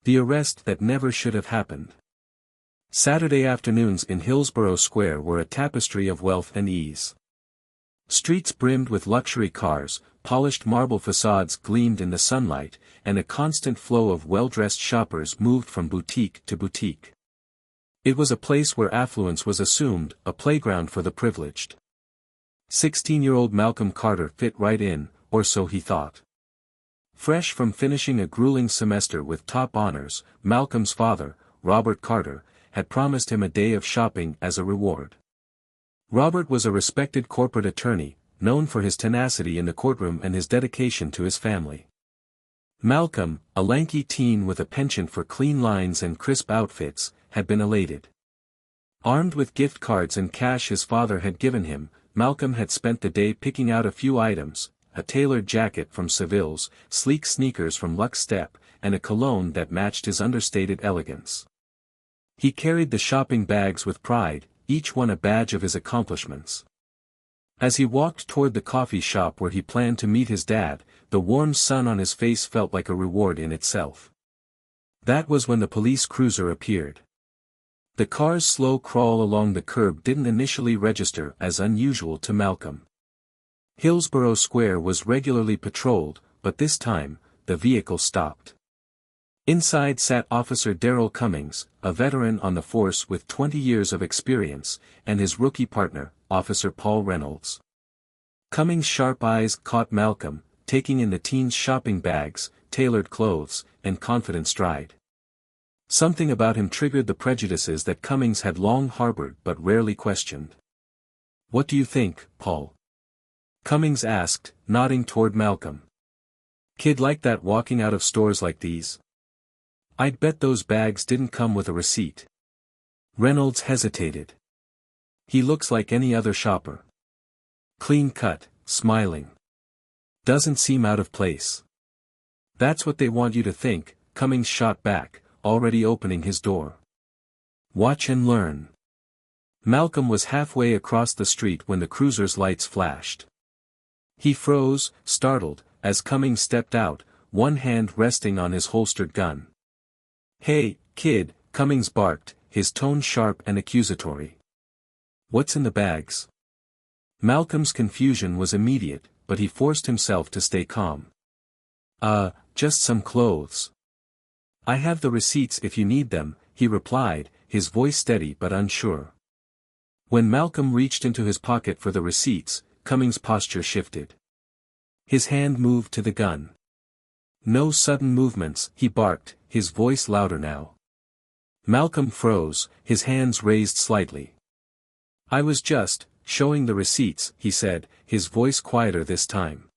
The arrest that never should have happened. Saturday afternoons in Hillsborough Square were a tapestry of wealth and ease. Streets brimmed with luxury cars, polished marble facades gleamed in the sunlight, and a constant flow of well-dressed shoppers moved from boutique to boutique. It was a place where affluence was assumed, a playground for the privileged. 16-year-old Malcolm Carter fit right in, or so he thought. Fresh from finishing a grueling semester with top honors, Malcolm's father, Robert Carter, had promised him a day of shopping as a reward. Robert was a respected corporate attorney, known for his tenacity in the courtroom and his dedication to his family. Malcolm, a lanky teen with a penchant for clean lines and crisp outfits, had been elated. Armed with gift cards and cash his father had given him, Malcolm had spent the day picking out a few items: a tailored jacket from Seville's, sleek sneakers from Luxe Step, and a cologne that matched his understated elegance. He carried the shopping bags with pride, each one a badge of his accomplishments. As he walked toward the coffee shop where he planned to meet his dad, the warm sun on his face felt like a reward in itself. That was when the police cruiser appeared. The car's slow crawl along the curb didn't initially register as unusual to Malcolm. Hillsborough Square was regularly patrolled, but this time, the vehicle stopped. Inside sat Officer Darrell Cummings, a veteran on the force with 20 years of experience, and his rookie partner, Officer Paul Reynolds. Cummings' sharp eyes caught Malcolm, taking in the teen's shopping bags, tailored clothes, and confident stride. Something about him triggered the prejudices that Cummings had long harbored but rarely questioned. "What do you think, Paul?" Cummings asked, nodding toward Malcolm. "Kid like that walking out of stores like these? I'd bet those bags didn't come with a receipt." Reynolds hesitated. "He looks like any other shopper. Clean cut, smiling. Doesn't seem out of place." "That's what they want you to think," Cummings shot back, already opening his door. "Watch and learn." Malcolm was halfway across the street when the cruiser's lights flashed. He froze, startled, as Cummings stepped out, one hand resting on his holstered gun. "Hey, kid," Cummings barked, his tone sharp and accusatory. "What's in the bags?" Malcolm's confusion was immediate, but he forced himself to stay calm. Just some clothes. I have the receipts if you need them," he replied, his voice steady but unsure. When Malcolm reached into his pocket for the receipts, Cummings' posture shifted. His hand moved to the gun. "No sudden movements," he barked, his voice louder now. Malcolm froze, his hands raised slightly. "I was just showing the receipts," he said, his voice quieter this time.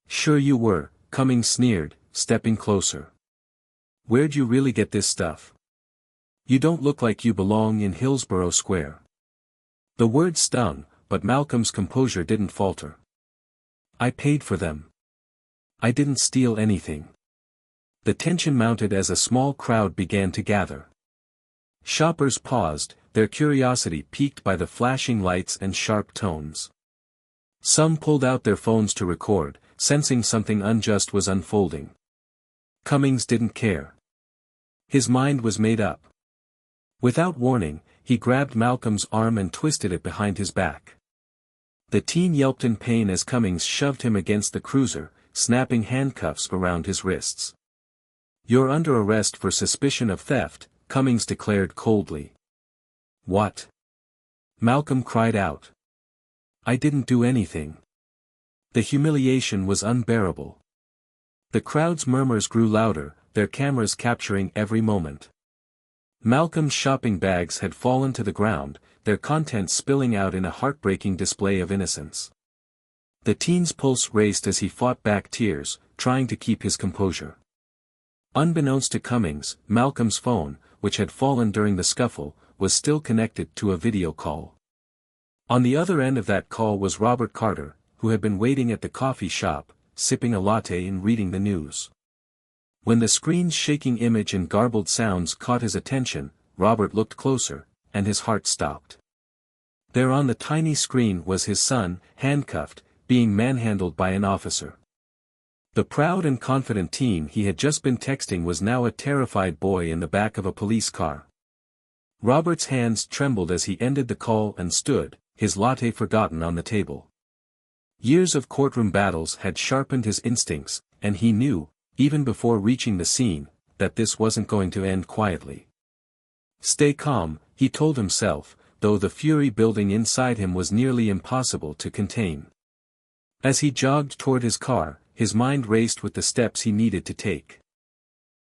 "Sure you were," Cummings sneered, stepping closer. "Where'd you really get this stuff? You don't look like you belong in Hillsborough Square." The word stung, but Malcolm's composure didn't falter. "I paid for them. I didn't steal anything." The tension mounted as a small crowd began to gather. Shoppers paused, their curiosity piqued by the flashing lights and sharp tones. Some pulled out their phones to record, sensing something unjust was unfolding. Cummings didn't care. His mind was made up. Without warning, he grabbed Malcolm's arm and twisted it behind his back. The teen yelped in pain as Cummings shoved him against the cruiser, snapping handcuffs around his wrists. "You're under arrest for suspicion of theft," Cummings declared coldly. "What?" Malcolm cried out. "I didn't do anything." The humiliation was unbearable. The crowd's murmurs grew louder, their cameras capturing every moment. Malcolm's shopping bags had fallen to the ground, their contents spilling out in a heartbreaking display of innocence. The teen's pulse raced as he fought back tears, trying to keep his composure. Unbeknownst to Cummings, Malcolm's phone, which had fallen during the scuffle, was still connected to a video call. On the other end of that call was Robert Carter, who had been waiting at the coffee shop, sipping a latte and reading the news. When the screen's shaking image and garbled sounds caught his attention, Robert looked closer, and his heart stopped. There on the tiny screen was his son, handcuffed, being manhandled by an officer. The proud and confident teen he had just been texting was now a terrified boy in the back of a police car. Robert's hands trembled as he ended the call and stood, his latte forgotten on the table. Years of courtroom battles had sharpened his instincts, and he knew, even before reaching the scene, that this wasn't going to end quietly. Stay calm, he told himself, though the fury building inside him was nearly impossible to contain. As he jogged toward his car, his mind raced with the steps he needed to take.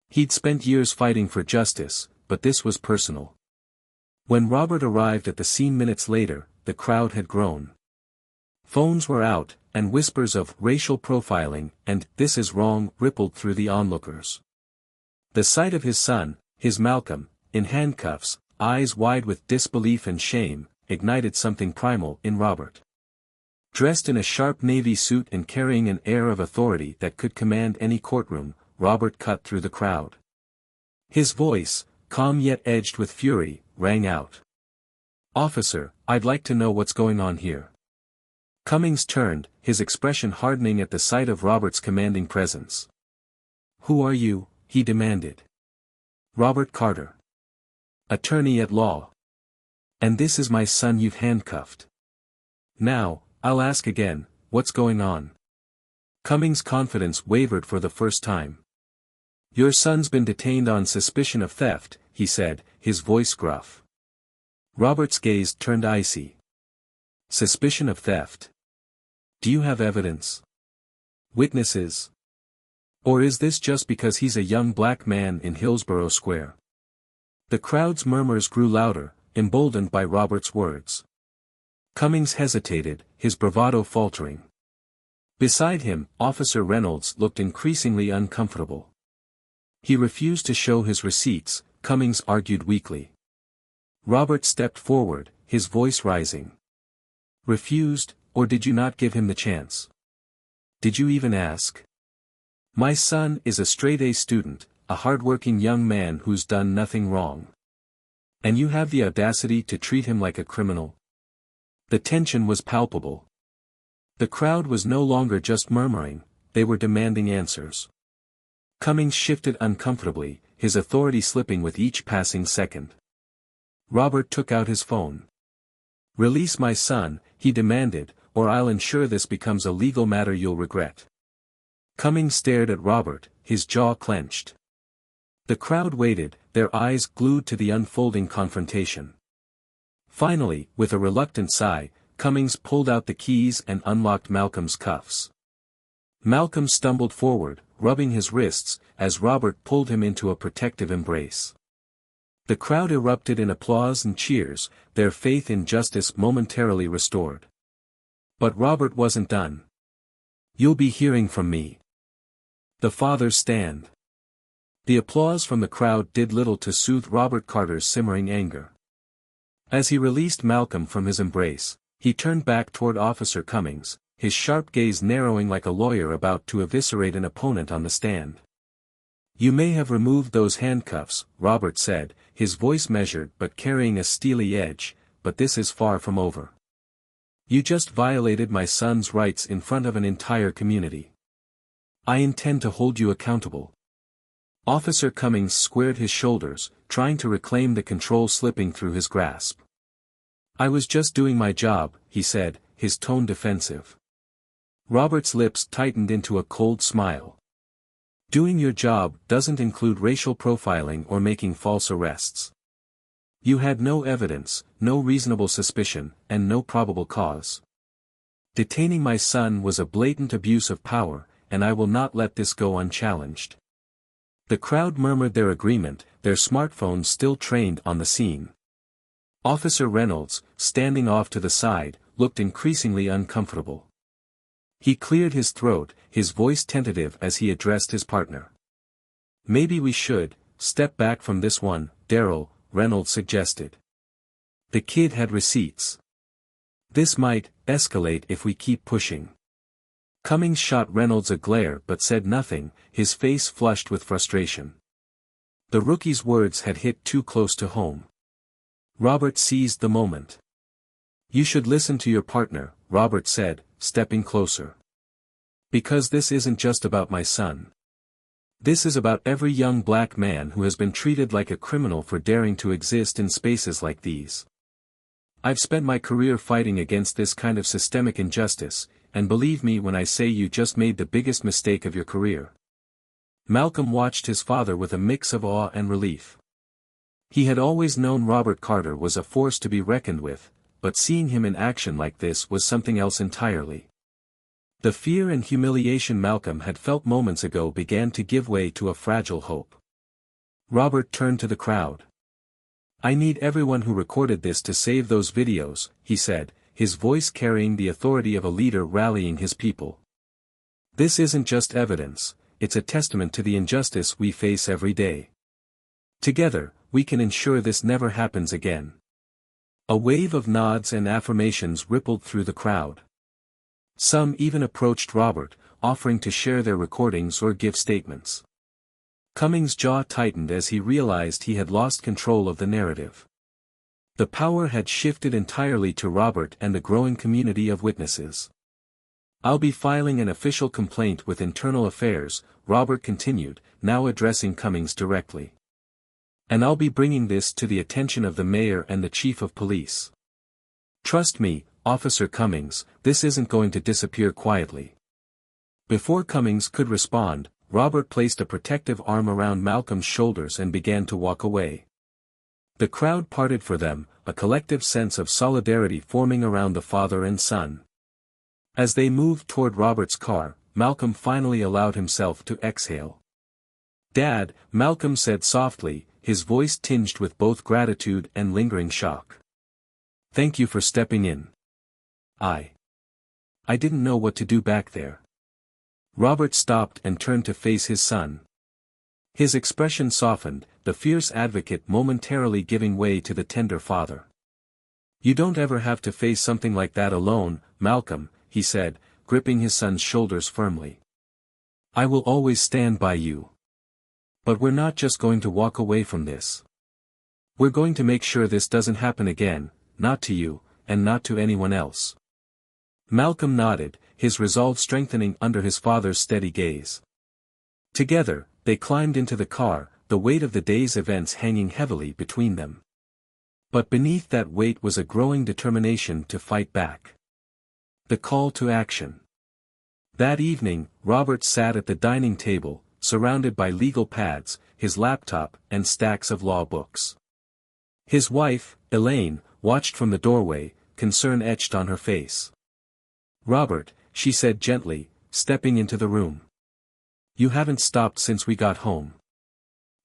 He'd spent years fighting for justice, but this was personal. When Robert arrived at the scene minutes later, the crowd had grown. Phones were out, and whispers of racial profiling and "this is wrong" rippled through the onlookers. The sight of his son, his Malcolm, in handcuffs, eyes wide with disbelief and shame, ignited something primal in Robert. Dressed in a sharp navy suit and carrying an air of authority that could command any courtroom, Robert cut through the crowd. His voice, calm yet edged with fury, rang out. "Officer, I'd like to know what's going on here." Cummings turned, his expression hardening at the sight of Robert's commanding presence. "Who are you?" he demanded. "Robert Carter. Attorney at law. And this is my son you've handcuffed. Now, I'll ask again, what's going on?" Cummings' confidence wavered for the first time. "Your son's been detained on suspicion of theft," he said, his voice gruff. Robert's gaze turned icy. "Suspicion of theft? Do you have evidence? Witnesses? Or is this just because he's a young black man in Hillsborough Square?" The crowd's murmurs grew louder, emboldened by Robert's words. Cummings hesitated, his bravado faltering. Beside him, Officer Reynolds looked increasingly uncomfortable. "He refused to show his receipts," Cummings argued weakly. Robert stepped forward, his voice rising. "Refused, or did you not give him the chance? Did you even ask? My son is a straight-A student, a hard-working young man who's done nothing wrong. And you have the audacity to treat him like a criminal?" The tension was palpable. The crowd was no longer just murmuring, they were demanding answers. Cummings shifted uncomfortably, his authority slipping with each passing second. Robert took out his phone. "Release my son," he demanded, "or I'll ensure this becomes a legal matter you'll regret." Cummings stared at Robert, his jaw clenched. The crowd waited, their eyes glued to the unfolding confrontation. Finally, with a reluctant sigh, Cummings pulled out the keys and unlocked Malcolm's cuffs. Malcolm stumbled forward, rubbing his wrists, as Robert pulled him into a protective embrace. The crowd erupted in applause and cheers, their faith in justice momentarily restored. But Robert wasn't done. "You'll be hearing from me. The father's stand." The applause from the crowd did little to soothe Robert Carter's simmering anger. As he released Malcolm from his embrace, he turned back toward Officer Cummings, his sharp gaze narrowing like a lawyer about to eviscerate an opponent on the stand. "You may have removed those handcuffs," Robert said, his voice measured but carrying a steely edge, "but this is far from over. You just violated my son's rights in front of an entire community. I intend to hold you accountable." Officer Cummings squared his shoulders, trying to reclaim the control slipping through his grasp. "I was just doing my job," he said, his tone defensive. Robert's lips tightened into a cold smile. "Doing your job doesn't include racial profiling or making false arrests. You had no evidence, no reasonable suspicion, and no probable cause. Detaining my son was a blatant abuse of power, and I will not let this go unchallenged." The crowd murmured their agreement, their smartphones still trained on the scene. Officer Reynolds, standing off to the side, looked increasingly uncomfortable. He cleared his throat, his voice tentative as he addressed his partner. "Maybe we should step back from this one, Darryl," Reynolds suggested. "The kid had receipts. This might escalate if we keep pushing." Cummings shot Reynolds a glare but said nothing, his face flushed with frustration. The rookie's words had hit too close to home. Robert seized the moment. "You should listen to your partner," Robert said, stepping closer. Because this isn't just about my son. This is about every young black man who has been treated like a criminal for daring to exist in spaces like these. I've spent my career fighting against this kind of systemic injustice, and believe me when I say you just made the biggest mistake of your career. Malcolm watched his father with a mix of awe and relief. He had always known Robert Carter was a force to be reckoned with, but seeing him in action like this was something else entirely. The fear and humiliation Malcolm had felt moments ago began to give way to a fragile hope. Robert turned to the crowd. "I need everyone who recorded this to save those videos," he said, his voice carrying the authority of a leader rallying his people. "This isn't just evidence, it's a testament to the injustice we face every day. Together, we can ensure this never happens again." A wave of nods and affirmations rippled through the crowd. Some even approached Robert, offering to share their recordings or give statements. Cummings' jaw tightened as he realized he had lost control of the narrative. The power had shifted entirely to Robert and the growing community of witnesses. "I'll be filing an official complaint with Internal Affairs," Robert continued, now addressing Cummings directly. "And I'll be bringing this to the attention of the mayor and the chief of police. Trust me, Officer Cummings, this isn't going to disappear quietly." Before Cummings could respond, Robert placed a protective arm around Malcolm's shoulders and began to walk away. The crowd parted for them, a collective sense of solidarity forming around the father and son. As they moved toward Robert's car, Malcolm finally allowed himself to exhale. "Dad," Malcolm said softly, his voice tinged with both gratitude and lingering shock. "Thank you for stepping in. I didn't know what to do back there." Robert stopped and turned to face his son. His expression softened, the fierce advocate momentarily giving way to the tender father. "You don't ever have to face something like that alone, Malcolm," he said, gripping his son's shoulders firmly. "I will always stand by you. But we're not just going to walk away from this. We're going to make sure this doesn't happen again, not to you, and not to anyone else." Malcolm nodded, his resolve strengthening under his father's steady gaze. Together, they climbed into the car, the weight of the day's events hanging heavily between them. But beneath that weight was a growing determination to fight back. The call to action. That evening, Robert sat at the dining table, surrounded by legal pads, his laptop, and stacks of law books. His wife, Elaine, watched from the doorway, concern etched on her face. "Robert," she said gently, stepping into the room. "You haven't stopped since we got home.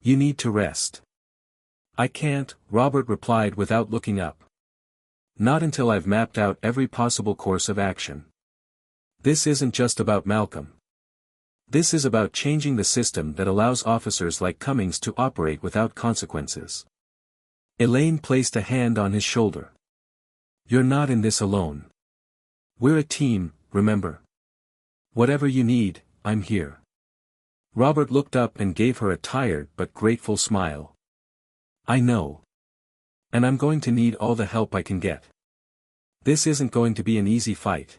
You need to rest." "I can't," Robert replied without looking up. "Not until I've mapped out every possible course of action. This isn't just about Malcolm. This is about changing the system that allows officers like Cummings to operate without consequences." Elaine placed a hand on his shoulder. "You're not in this alone. We're a team, remember? Whatever you need, I'm here." Robert looked up and gave her a tired but grateful smile. "I know. And I'm going to need all the help I can get. This isn't going to be an easy fight."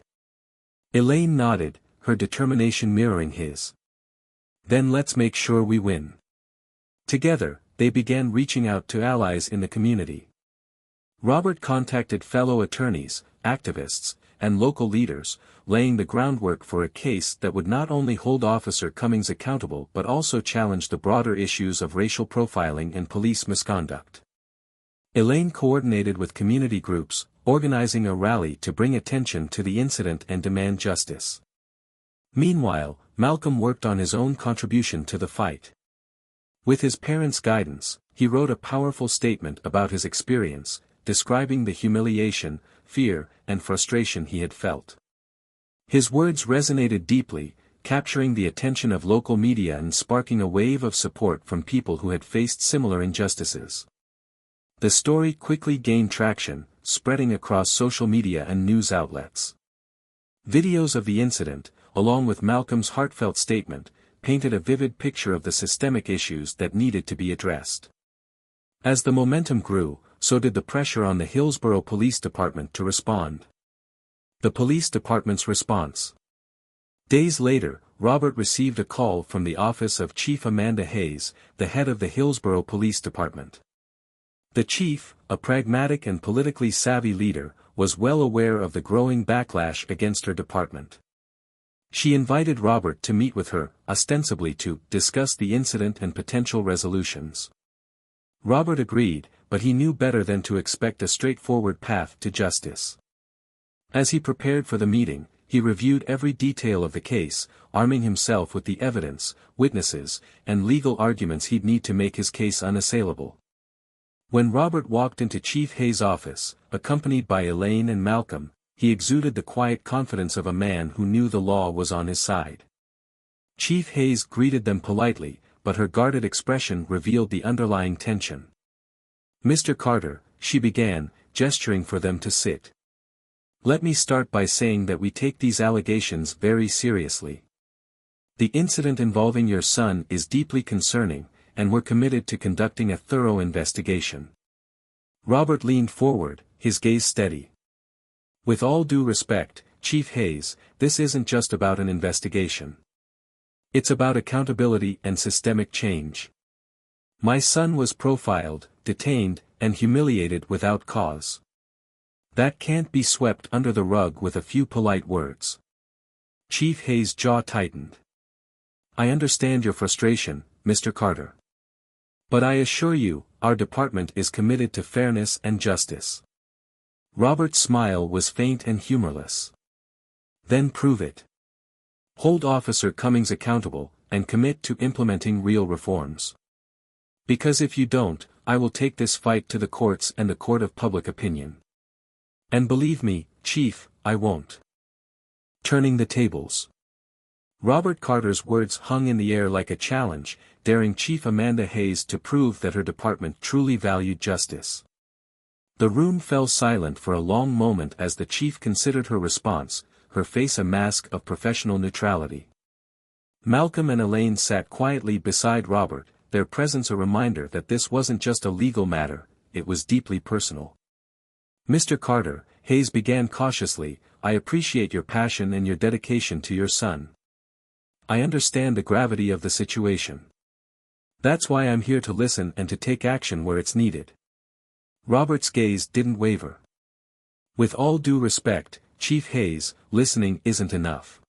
Elaine nodded, her determination mirroring his. "Then let's make sure we win." Together, they began reaching out to allies in the community. Robert contacted fellow attorneys, activists, and local leaders, laying the groundwork for a case that would not only hold Officer Cummings accountable but also challenge the broader issues of racial profiling and police misconduct. Elaine coordinated with community groups, organizing a rally to bring attention to the incident and demand justice. Meanwhile, Malcolm worked on his own contribution to the fight. With his parents' guidance, he wrote a powerful statement about his experience, describing the humiliation, fear, and frustration he had felt. His words resonated deeply, capturing the attention of local media and sparking a wave of support from people who had faced similar injustices. The story quickly gained traction, spreading across social media and news outlets. Videos of the incident, along with Malcolm's heartfelt statement, painted a vivid picture of the systemic issues that needed to be addressed. As the momentum grew, so did the pressure on the Hillsborough Police Department to respond. The police department's response. Days later, Robert received a call from the office of Chief Amanda Hayes, the head of the Hillsborough Police Department. The chief, a pragmatic and politically savvy leader, was well aware of the growing backlash against her department. She invited Robert to meet with her, ostensibly to discuss the incident and potential resolutions. Robert agreed, but he knew better than to expect a straightforward path to justice. As he prepared for the meeting, he reviewed every detail of the case, arming himself with the evidence, witnesses, and legal arguments he'd need to make his case unassailable. When Robert walked into Chief Hayes' office, accompanied by Elaine and Malcolm, he exuded the quiet confidence of a man who knew the law was on his side. Chief Hayes greeted them politely, but her guarded expression revealed the underlying tension. "Mr. Carter," she began, gesturing for them to sit. "Let me start by saying that we take these allegations very seriously. The incident involving your son is deeply concerning, and we're committed to conducting a thorough investigation." Robert leaned forward, his gaze steady. "With all due respect, Chief Hayes, this isn't just about an investigation. It's about accountability and systemic change. My son was profiled, detained, and humiliated without cause. That can't be swept under the rug with a few polite words." Chief Hayes' jaw tightened. "I understand your frustration, Mr. Carter. But I assure you, our department is committed to fairness and justice." Robert's smile was faint and humorless. "Then prove it. Hold Officer Cummings accountable, and commit to implementing real reforms. Because if you don't, I will take this fight to the courts and the court of public opinion. And believe me, Chief, I won't." Turning the tables. Robert Carter's words hung in the air like a challenge, daring Chief Amanda Hayes to prove that her department truly valued justice. The room fell silent for a long moment as the chief considered her response, her face a mask of professional neutrality. Malcolm and Elaine sat quietly beside Robert, their presence a reminder that this wasn't just a legal matter, it was deeply personal. "Mr. Carter," Hayes began cautiously, "I appreciate your passion and your dedication to your son. I understand the gravity of the situation. That's why I'm here to listen and to take action where it's needed." Robert's gaze didn't waver. "With all due respect, Chief Hayes, listening isn't enough.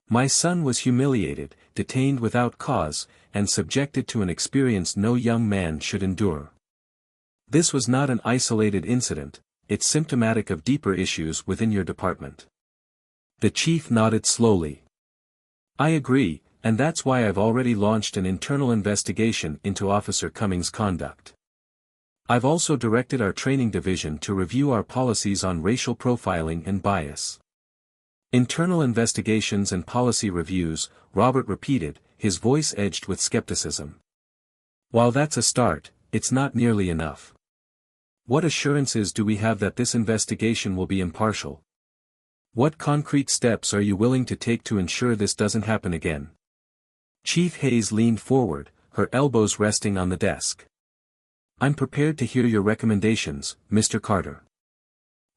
My son was humiliated, detained without cause, and subjected to an experience no young man should endure. This was not an isolated incident, it's symptomatic of deeper issues within your department." The chief nodded slowly. "I agree, and that's why I've already launched an internal investigation into Officer Cummings' conduct. I've also directed our training division to review our policies on racial profiling and bias." "Internal investigations and policy reviews," Robert repeated, his voice edged with skepticism. "While that's a start, it's not nearly enough. What assurances do we have that this investigation will be impartial? What concrete steps are you willing to take to ensure this doesn't happen again?" Chief Hayes leaned forward, her elbows resting on the desk. "I'm prepared to hear your recommendations, Mr. Carter.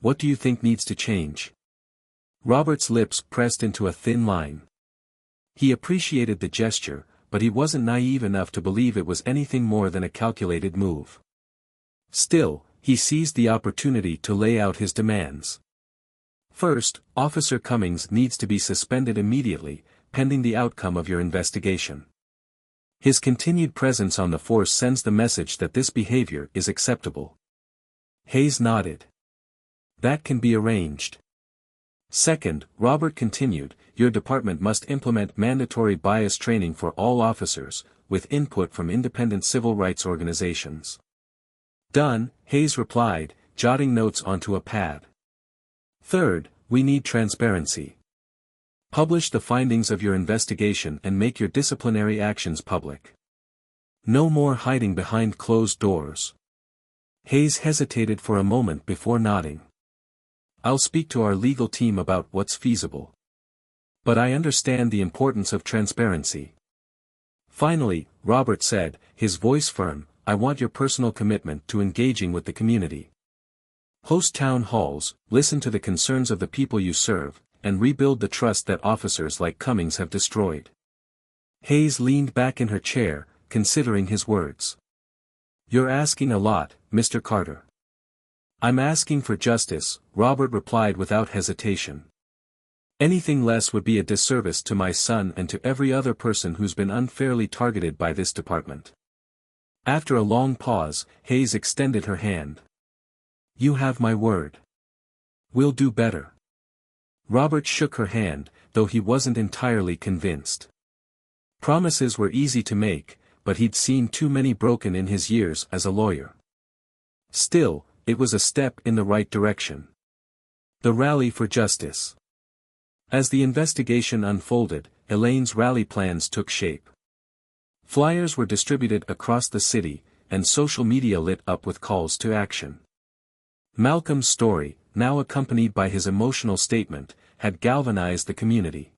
What do you think needs to change?" Robert's lips pressed into a thin line. He appreciated the gesture, but he wasn't naive enough to believe it was anything more than a calculated move. Still, he seized the opportunity to lay out his demands. "First, Officer Cummings needs to be suspended immediately, pending the outcome of your investigation. His continued presence on the force sends the message that this behavior is acceptable." Hayes nodded. "That can be arranged." "Second," Robert continued, "your department must implement mandatory bias training for all officers, with input from independent civil rights organizations." "Done," Hayes replied, jotting notes onto a pad. "Third, we need transparency. Publish the findings of your investigation and make your disciplinary actions public. No more hiding behind closed doors." Hayes hesitated for a moment before nodding. "I'll speak to our legal team about what's feasible. But I understand the importance of transparency." Finally, Robert said, his voice firm, "I want your personal commitment to engaging with the community. Host town halls, listen to the concerns of the people you serve, and rebuild the trust that officers like Cummings have destroyed. Hayes leaned back in her chair, considering his words. "You're asking a lot, Mr. Carter." "I'm asking for justice," Robert replied without hesitation. "Anything less would be a disservice to my son and to every other person who's been unfairly targeted by this department." After a long pause, Hayes extended her hand. "You have my word. We'll do better." Robert shook her hand, though he wasn't entirely convinced. Promises were easy to make, but he'd seen too many broken in his years as a lawyer. Still, it was a step in the right direction. The rally for justice. As the investigation unfolded, Elaine's rally plans took shape. Flyers were distributed across the city, and social media lit up with calls to action. Malcolm's story, now accompanied by his emotional statement, had galvanized the community.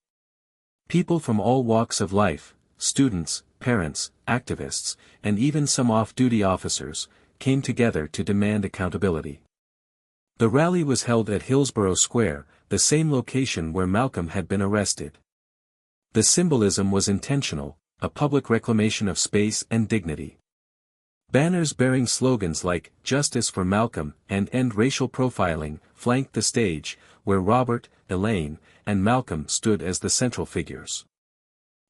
People from all walks of life, students, parents, activists, and even some off-duty officers, came together to demand accountability. The rally was held at Hillsborough Square, the same location where Malcolm had been arrested. The symbolism was intentional, a public reclamation of space and dignity. Banners bearing slogans like "Justice for Malcolm" and "End Racial Profiling" flanked the stage, where Robert, Elaine, and Malcolm stood as the central figures.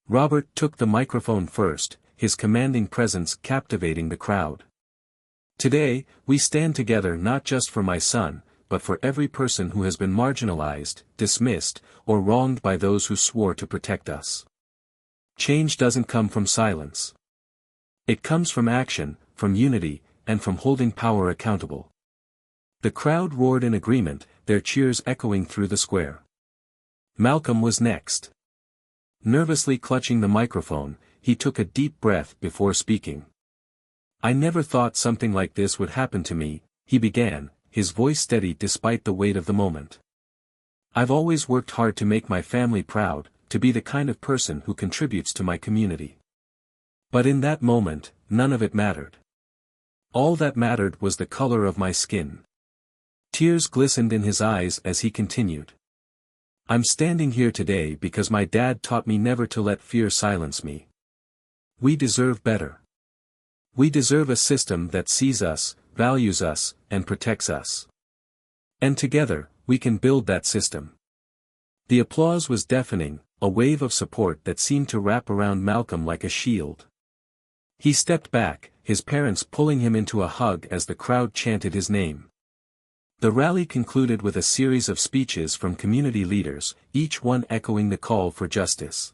Robert took the microphone first, his commanding presence captivating the crowd. "Today, we stand together not just for my son, but for every person who has been marginalized, dismissed, or wronged by those who swore to protect us. Change doesn't come from silence. It comes from action, from unity, and from holding power accountable." The crowd roared in agreement, their cheers echoing through the square. Malcolm was next. Nervously clutching the microphone, he took a deep breath before speaking. "I never thought something like this would happen to me," he began, his voice steady despite the weight of the moment. "I've always worked hard to make my family proud, to be the kind of person who contributes to my community. But in that moment, none of it mattered. All that mattered was the color of my skin." Tears glistened in his eyes as he continued. "I'm standing here today because my dad taught me never to let fear silence me. We deserve better. We deserve a system that sees us, values us, and protects us. And together, we can build that system." The applause was deafening, a wave of support that seemed to wrap around Malcolm like a shield. He stepped back, his parents pulling him into a hug as the crowd chanted his name. The rally concluded with a series of speeches from community leaders, each one echoing the call for justice.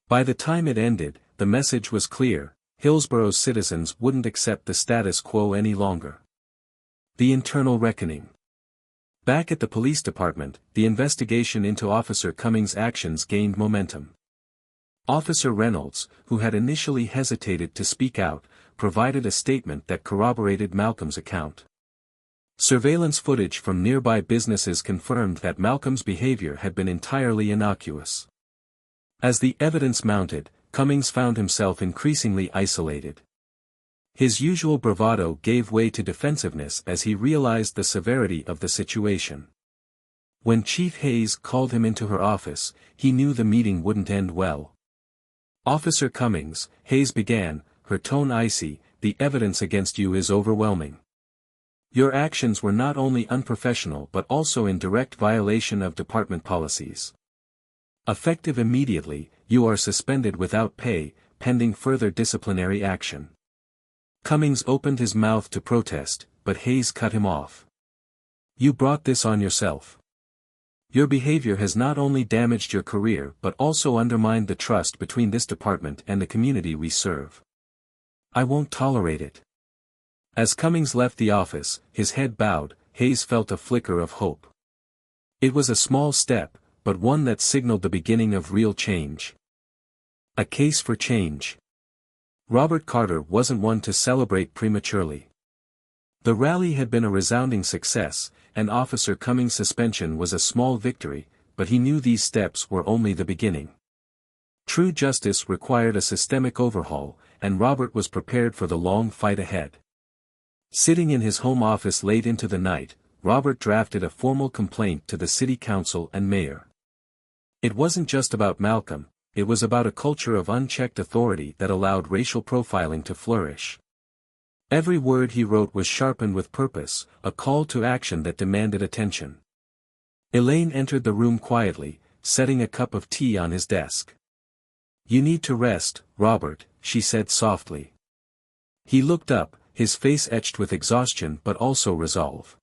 By the time it ended, the message was clear: Hillsborough's citizens wouldn't accept the status quo any longer. The internal reckoning. Back at the police department, the investigation into Officer Cummings' actions gained momentum. Officer Reynolds, who had initially hesitated to speak out, provided a statement that corroborated Malcolm's account. Surveillance footage from nearby businesses confirmed that Malcolm's behavior had been entirely innocuous. As the evidence mounted, Cummings found himself increasingly isolated. His usual bravado gave way to defensiveness as he realized the severity of the situation. When Chief Hayes called him into her office, he knew the meeting wouldn't end well. "Officer Cummings," Hayes began, her tone icy, "the evidence against you is overwhelming. Your actions were not only unprofessional but also in direct violation of department policies. Effective immediately, you are suspended without pay, pending further disciplinary action." Cummings opened his mouth to protest, but Hayes cut him off. "You brought this on yourself. Your behavior has not only damaged your career but also undermined the trust between this department and the community we serve. I won't tolerate it." As Cummings left the office, his head bowed, Hayes felt a flicker of hope. It was a small step, but one that signaled the beginning of real change. A case for change. Robert Carter wasn't one to celebrate prematurely. The rally had been a resounding success, and Officer Cummings' suspension was a small victory, but he knew these steps were only the beginning. True justice required a systemic overhaul, and Robert was prepared for the long fight ahead. Sitting in his home office late into the night, Robert drafted a formal complaint to the city council and mayor. It wasn't just about Malcolm, it was about a culture of unchecked authority that allowed racial profiling to flourish. Every word he wrote was sharpened with purpose, a call to action that demanded attention. Elaine entered the room quietly, setting a cup of tea on his desk. "You need to rest, Robert," she said softly. He looked up, his face etched with exhaustion but also resolve.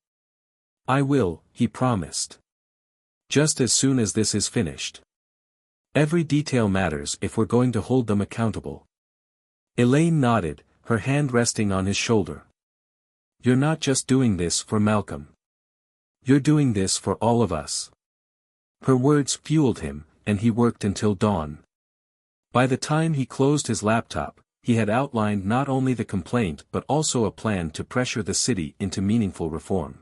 "I will," he promised. "Just as soon as this is finished. Every detail matters if we're going to hold them accountable." Elaine nodded, her hand resting on his shoulder. "You're not just doing this for Malcolm. You're doing this for all of us." Her words fueled him, and he worked until dawn. By the time he closed his laptop, he had outlined not only the complaint but also a plan to pressure the city into meaningful reform.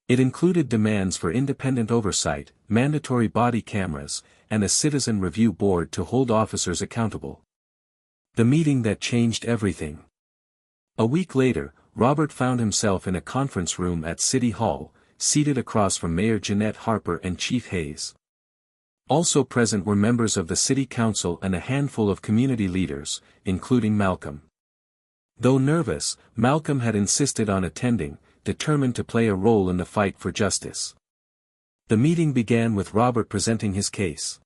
It included demands for independent oversight, mandatory body cameras, and a citizen review board to hold officers accountable. The meeting that changed everything. A week later, Robert found himself in a conference room at City Hall, seated across from Mayor Jeanette Harper and Chief Hayes. Also present were members of the city council and a handful of community leaders, including Malcolm. Though nervous, Malcolm had insisted on attending, determined to play a role in the fight for justice. The meeting began with Robert presenting his case.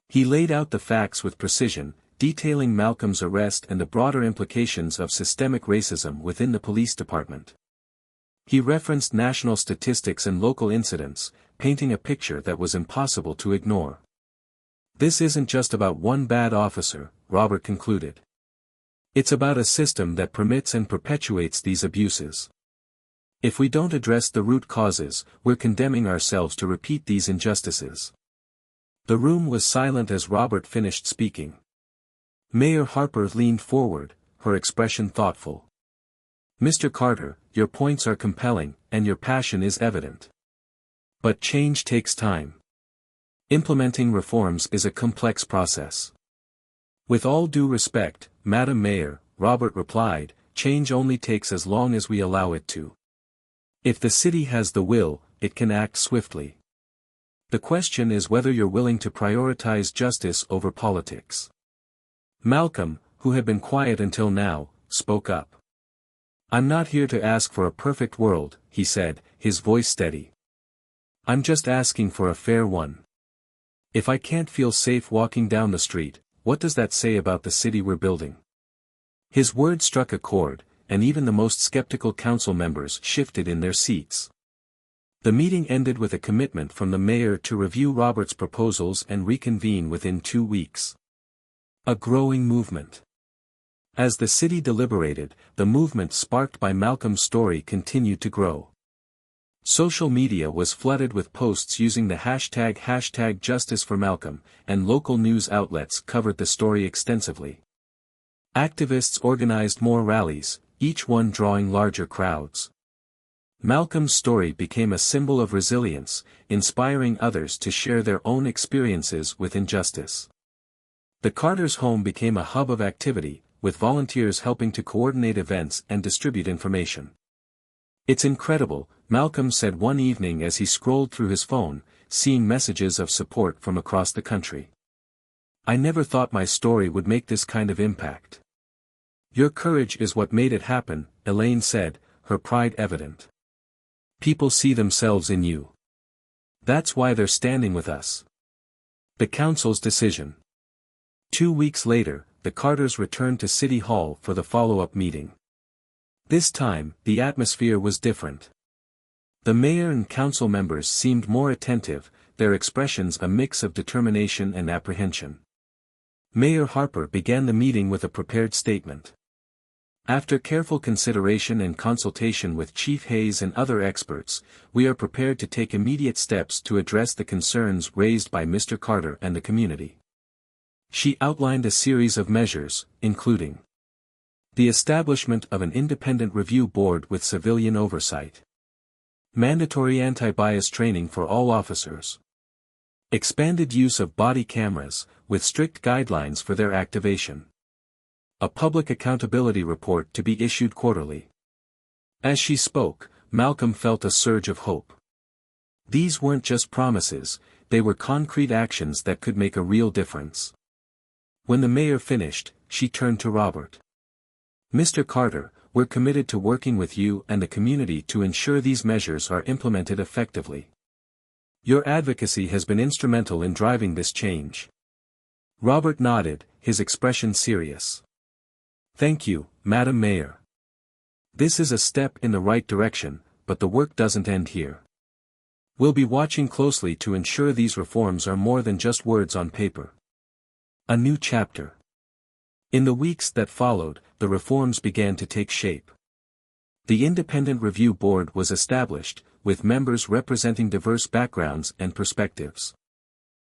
He laid out the facts with precision, detailing Malcolm's arrest and the broader implications of systemic racism within the police department. He referenced national statistics and local incidents, painting a picture that was impossible to ignore. "This isn't just about one bad officer," Robert concluded. "It's about a system that permits and perpetuates these abuses. If we don't address the root causes, we're condemning ourselves to repeat these injustices." The room was silent as Robert finished speaking. Mayor Harper leaned forward, her expression thoughtful. "Mr. Carter, your points are compelling, and your passion is evident. But change takes time. Implementing reforms is a complex process." "With all due respect, Madam Mayor," Robert replied, "change only takes as long as we allow it to. If the city has the will, it can act swiftly. The question is whether you're willing to prioritize justice over politics." Malcolm, who had been quiet until now, spoke up. "I'm not here to ask for a perfect world," he said, his voice steady. "I'm just asking for a fair one. If I can't feel safe walking down the street, what does that say about the city we're building?" His words struck a chord, and even the most skeptical council members shifted in their seats. The meeting ended with a commitment from the mayor to review Robert's proposals and reconvene within 2 weeks. A growing movement. As the city deliberated, the movement sparked by Malcolm's story continued to grow. Social media was flooded with posts using the hashtag Justice for Malcolm, and local news outlets covered the story extensively. Activists organized more rallies, each one drawing larger crowds. Malcolm's story became a symbol of resilience, inspiring others to share their own experiences with injustice. The Carters' home became a hub of activity, with volunteers helping to coordinate events and distribute information. "It's incredible," Malcolm said one evening as he scrolled through his phone, seeing messages of support from across the country. "I never thought my story would make this kind of impact." "Your courage is what made it happen," Elaine said, her pride evident. "People see themselves in you. That's why they're standing with us." The council's decision. 2 weeks later, the Carters returned to City Hall for the follow-up meeting. This time, the atmosphere was different. The mayor and council members seemed more attentive, their expressions a mix of determination and apprehension. Mayor Harper began the meeting with a prepared statement. "After careful consideration and consultation with Chief Hayes and other experts, we are prepared to take immediate steps to address the concerns raised by Mr. Carter and the community." She outlined a series of measures, including the establishment of an independent review board with civilian oversight, mandatory anti-bias training for all officers, expanded use of body cameras, with strict guidelines for their activation, a public accountability report to be issued quarterly. As she spoke, Malcolm felt a surge of hope. These weren't just promises, they were concrete actions that could make a real difference. When the mayor finished, she turned to Robert. "Mr. Carter, we're committed to working with you and the community to ensure these measures are implemented effectively. Your advocacy has been instrumental in driving this change." Robert nodded, his expression serious. "Thank you, Madam Mayor. This is a step in the right direction, but the work doesn't end here. We'll be watching closely to ensure these reforms are more than just words on paper." A new chapter. In the weeks that followed, the reforms began to take shape. The Independent Review Board was established, with members representing diverse backgrounds and perspectives.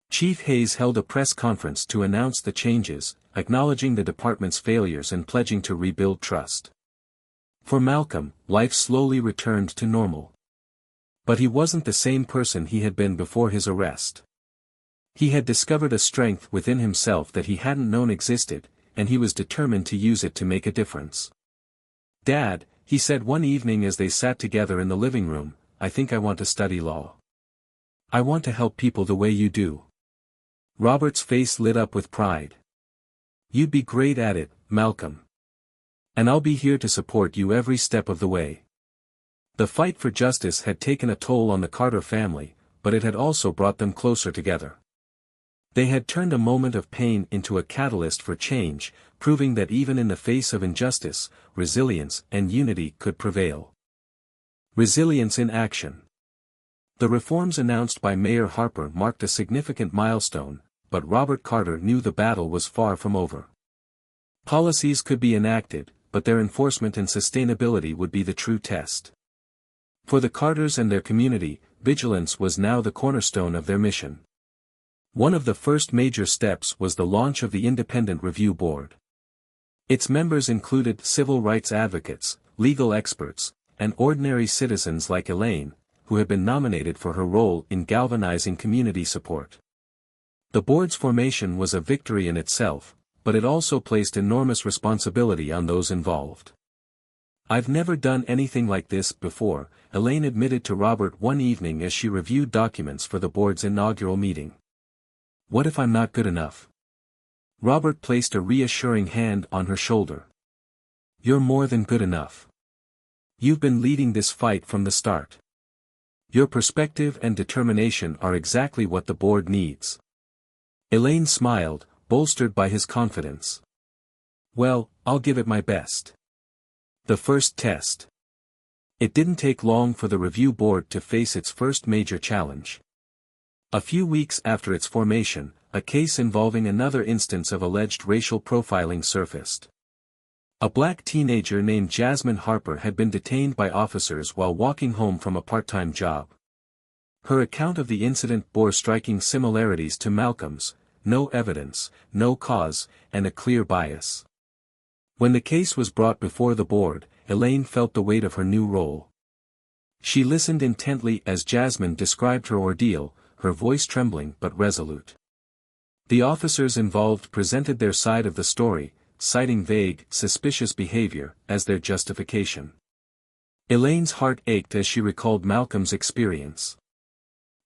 Chief Hayes held a press conference to announce the changes, acknowledging the department's failures and pledging to rebuild trust. For Malcolm, life slowly returned to normal. But he wasn't the same person he had been before his arrest. He had discovered a strength within himself that he hadn't known existed, and he was determined to use it to make a difference. "Dad," he said one evening as they sat together in the living room, "I think I want to study law. I want to help people the way you do." Robert's face lit up with pride. "You'd be great at it, Malcolm. And I'll be here to support you every step of the way." The fight for justice had taken a toll on the Carter family, but it had also brought them closer together. They had turned a moment of pain into a catalyst for change, proving that even in the face of injustice, resilience and unity could prevail. Resilience in action. The reforms announced by Mayor Harper marked a significant milestone, but Robert Carter knew the battle was far from over. Policies could be enacted, but their enforcement and sustainability would be the true test. For the Carters and their community, vigilance was now the cornerstone of their mission. One of the first major steps was the launch of the Independent Review Board. Its members included civil rights advocates, legal experts, and ordinary citizens like Elaine, who had been nominated for her role in galvanizing community support. The board's formation was a victory in itself, but it also placed enormous responsibility on those involved. "I've never done anything like this before," Elaine admitted to Robert one evening as she reviewed documents for the board's inaugural meeting. "What if I'm not good enough?" Robert placed a reassuring hand on her shoulder. "You're more than good enough. You've been leading this fight from the start. Your perspective and determination are exactly what the board needs." Elaine smiled, bolstered by his confidence. "Well, I'll give it my best." The first test. It didn't take long for the review board to face its first major challenge. A few weeks after its formation, a case involving another instance of alleged racial profiling surfaced. A black teenager named Jasmine Harper had been detained by officers while walking home from a part-time job. Her account of the incident bore striking similarities to Malcolm's: no evidence, no cause, and a clear bias. When the case was brought before the board, Elaine felt the weight of her new role. She listened intently as Jasmine described her ordeal, her voice trembling but resolute. The officers involved presented their side of the story, citing vague, suspicious behavior as their justification. Elaine's heart ached as she recalled Malcolm's experience.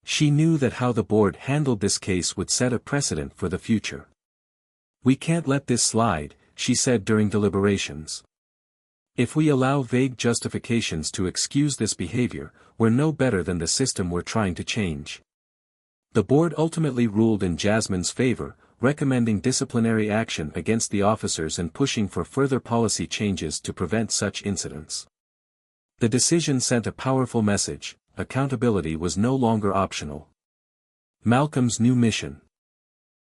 She knew that how the board handled this case would set a precedent for the future. "We can't let this slide," she said during deliberations. "If we allow vague justifications to excuse this behavior, we're no better than the system we're trying to change." The board ultimately ruled in Jasmine's favor, recommending disciplinary action against the officers and pushing for further policy changes to prevent such incidents. The decision sent a powerful message: accountability was no longer optional. Malcolm's new mission.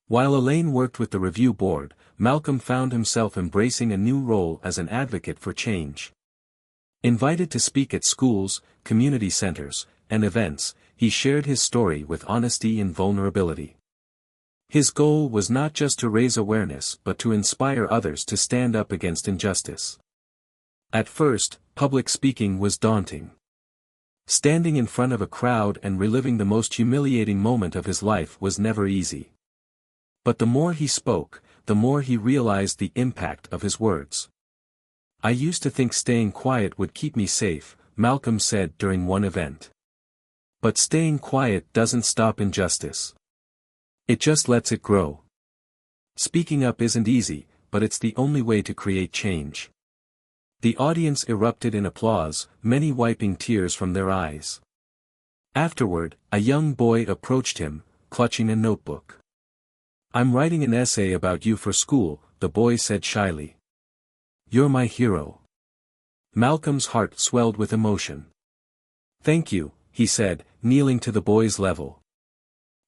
While Elaine worked with the review board, Malcolm found himself embracing a new role as an advocate for change. Invited to speak at schools, community centers, and events, he shared his story with honesty and vulnerability. His goal was not just to raise awareness but to inspire others to stand up against injustice. At first, public speaking was daunting. Standing in front of a crowd and reliving the most humiliating moment of his life was never easy. But the more he spoke, the more he realized the impact of his words. "I used to think staying quiet would keep me safe, Malcolm said during one event. But staying quiet doesn't stop injustice. It just lets it grow. Speaking up isn't easy, but it's the only way to create change. The audience erupted in applause, many wiping tears from their eyes. Afterward, a young boy approached him, clutching a notebook. "I'm writing an essay about you for school," the boy said shyly. "You're my hero." Malcolm's heart swelled with emotion. "Thank you," he said, kneeling to the boy's level.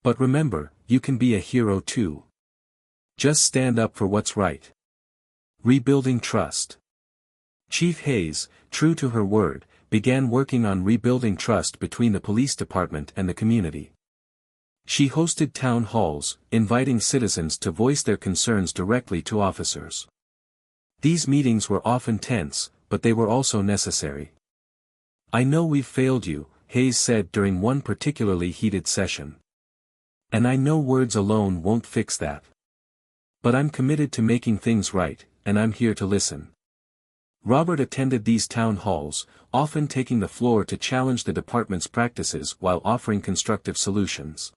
"But remember, you can be a hero too. Just stand up for what's right." Rebuilding trust. Chief Hayes, true to her word, began working on rebuilding trust between the police department and the community. She hosted town halls, inviting citizens to voice their concerns directly to officers. These meetings were often tense, but they were also necessary. "I know we've failed you," Hayes said during one particularly heated session. "And I know words alone won't fix that. But I'm committed to making things right, and I'm here to listen." Robert attended these town halls, often taking the floor to challenge the department's practices while offering constructive solutions.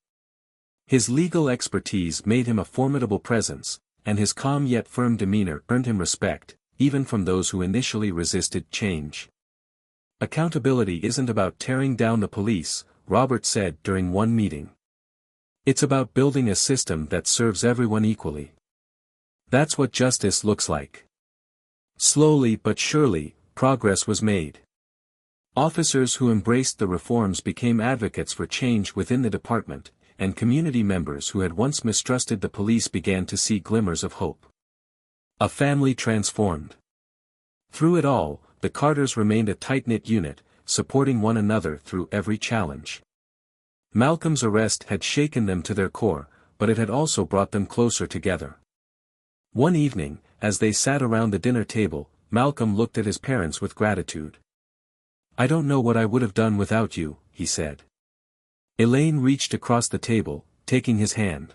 His legal expertise made him a formidable presence, and his calm yet firm demeanor earned him respect, even from those who initially resisted change. "Accountability isn't about tearing down the police," Robert said during one meeting. "It's about building a system that serves everyone equally. That's what justice looks like." Slowly but surely, progress was made. Officers who embraced the reforms became advocates for change within the department, and community members who had once mistrusted the police began to see glimmers of hope. A family transformed. Through it all, the Carters remained a tight-knit unit, supporting one another through every challenge. Malcolm's arrest had shaken them to their core, but it had also brought them closer together. One evening, as they sat around the dinner table, Malcolm looked at his parents with gratitude. "I don't know what I would have done without you," he said. Elaine reached across the table, taking his hand.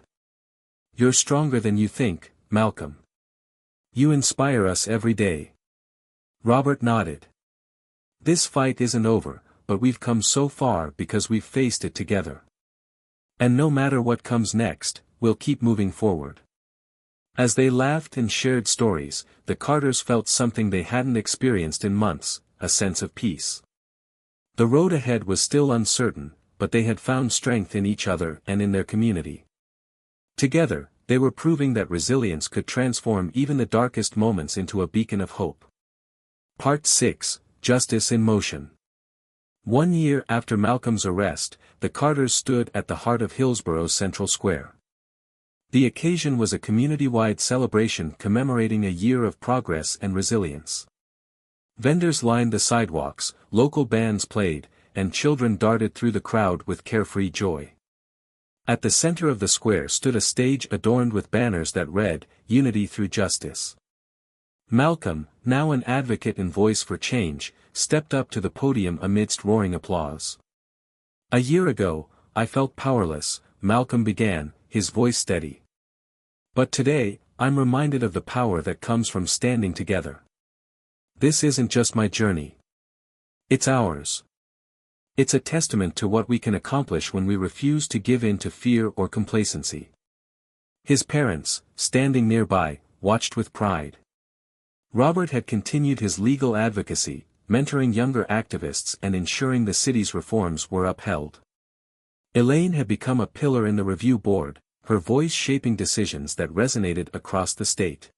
"You're stronger than you think, Malcolm. You inspire us every day." Robert nodded. "This fight isn't over, but we've come so far because we've faced it together. And no matter what comes next, we'll keep moving forward." As they laughed and shared stories, the Carters felt something they hadn't experienced in months, a sense of peace. The road ahead was still uncertain, but they had found strength in each other and in their community. Together, they were proving that resilience could transform even the darkest moments into a beacon of hope. Part 6, Justice in Motion. 1 year after Malcolm's arrest, the Carters stood at the heart of Hillsborough's Central Square. The occasion was a community-wide celebration commemorating a year of progress and resilience. Vendors lined the sidewalks, local bands played, and children darted through the crowd with carefree joy. At the center of the square stood a stage adorned with banners that read, "Unity through Justice." Malcolm, now an advocate and voice for change, stepped up to the podium amidst roaring applause. "A year ago, I felt powerless," Malcolm began, his voice steady. "But today, I'm reminded of the power that comes from standing together. This isn't just my journey. It's ours. It's a testament to what we can accomplish when we refuse to give in to fear or complacency." His parents, standing nearby, watched with pride. Robert had continued his legal advocacy, mentoring younger activists and ensuring the city's reforms were upheld. Elaine had become a pillar in the review board, her voice shaping decisions that resonated across the state.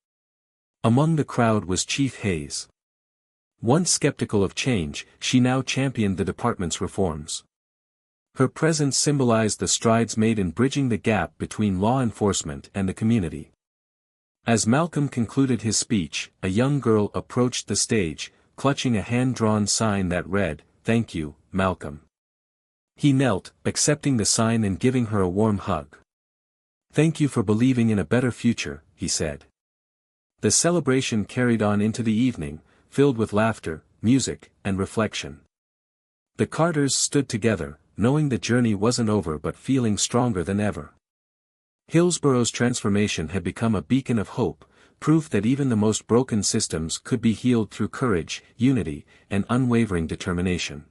Among the crowd was Chief Hayes. Once skeptical of change, she now championed the department's reforms. Her presence symbolized the strides made in bridging the gap between law enforcement and the community. As Malcolm concluded his speech, a young girl approached the stage, clutching a hand-drawn sign that read, "Thank you, Malcolm." He knelt, accepting the sign and giving her a warm hug. "Thank you for believing in a better future," he said. The celebration carried on into the evening, filled with laughter, music, and reflection. The Carters stood together, knowing the journey wasn't over but feeling stronger than ever. Hillsborough's transformation had become a beacon of hope, proof that even the most broken systems could be healed through courage, unity, and unwavering determination.